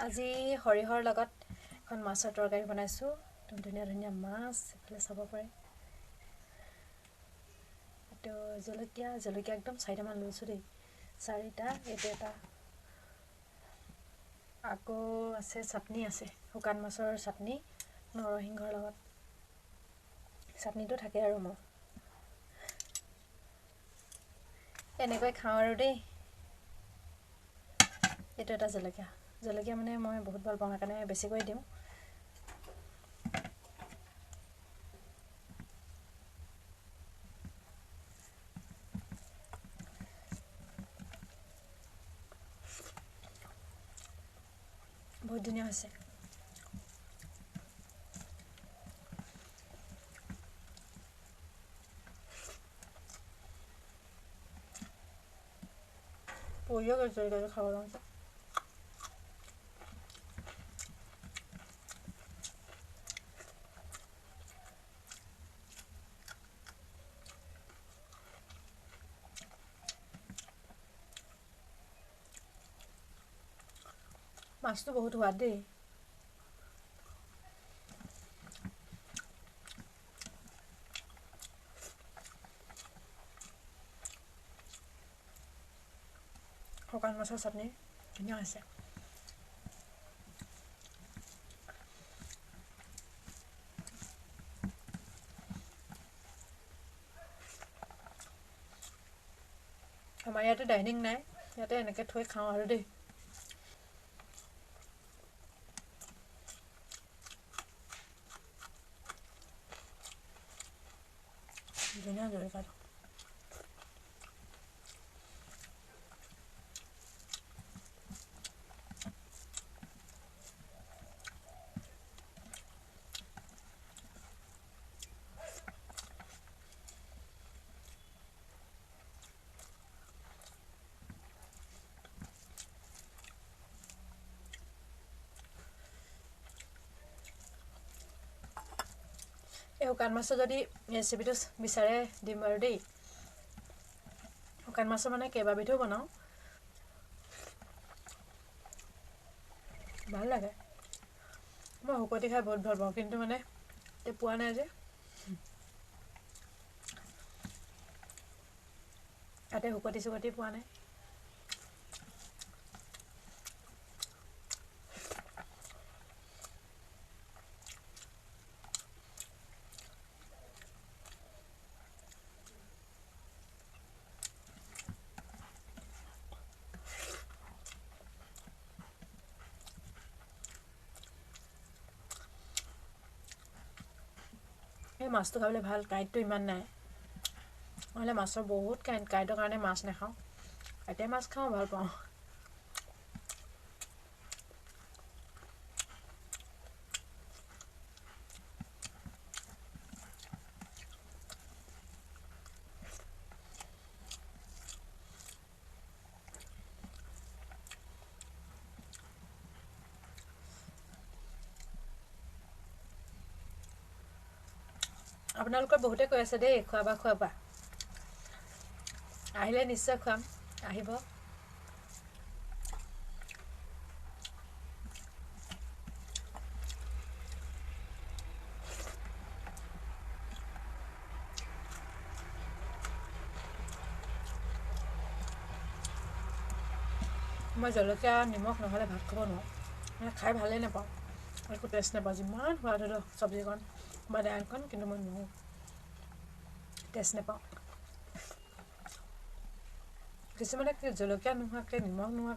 আজি হৰিহৰ লগত এখন মাছৰ তৰকাৰী বনাইছোঁ। ধুনীয়া ধুনীয়া মাছ এফালে চাব পাৰে। এইটো জলকীয়া একদম 4টামান লৈছোঁ দেই, 4টা। এইটো এটা আকৌ আছে চাটনি আছে, শুকান মাছৰ চাটনি নৰসিংহৰ লগত। চাটনিটো থাকে আৰু মোৰ এনেকৈ খাওঁ আৰু দেই। এইটো এটা জলকীয়া মানে মই বহুত ভাল পাওঁ, সেইকাৰণে বেছিকৈ দিওঁ। বহুত ধুনীয়া হৈছে। পৰিও গৈছে জলকীয়াটো খাব লওঁতে। মাছটো বহুত সোৱাদ দেই। শুকান মাছৰ চাটনি ধুনীয়া হৈছে। আমাৰ ইয়াতে ডাইনিং নাই, ইয়াতে এনেকৈ থৈ খাওঁ আৰু দেই। ধুনীয়া জলকীয়াটো। এই শুকান মাছৰ যদি ৰেচিপিটো বিচাৰে দিম বাৰু দেই। শুকান মাছৰ মানে কেইবাবিধো বনাওঁ, ভাল লাগে। মই শুকতি খাই বহুত ভাল পাওঁ, কিন্তু মানে এতিয়া পোৱা নাই যে। ইয়াতে শুকতি পোৱা নাই। এই মাছটো খাবলৈ ভাল, কাঁইটটো ইমান নাই। নহ'লে মাছৰ বহুত কাঁইটৰ কাৰণে মাছ নাখাওঁ। এতিয়া মাছ খাওঁ, ভাল পাওঁ। আপোনালোকৰ বহুতে কৈ আছে দেই খোৱাবা। আহিলে নিশ্চয় খুৱাম, আহিব। মই জলকীয়া নিমখ নহ'লে ভাত খাব নোৱাৰোঁ, মানে খাই ভালেই নাপাওঁ, একো টেষ্ট নাপাওঁ। যিমান সোৱাদ হ'লেও চব্জিকণ বা দাইলকণ, কিন্তু মই নোৱাৰোঁ, টেষ্ট নাপাওঁ। কিছুমানে জলকীয়া নোহোৱাকৈ, নিমখ নোহোৱাকৈ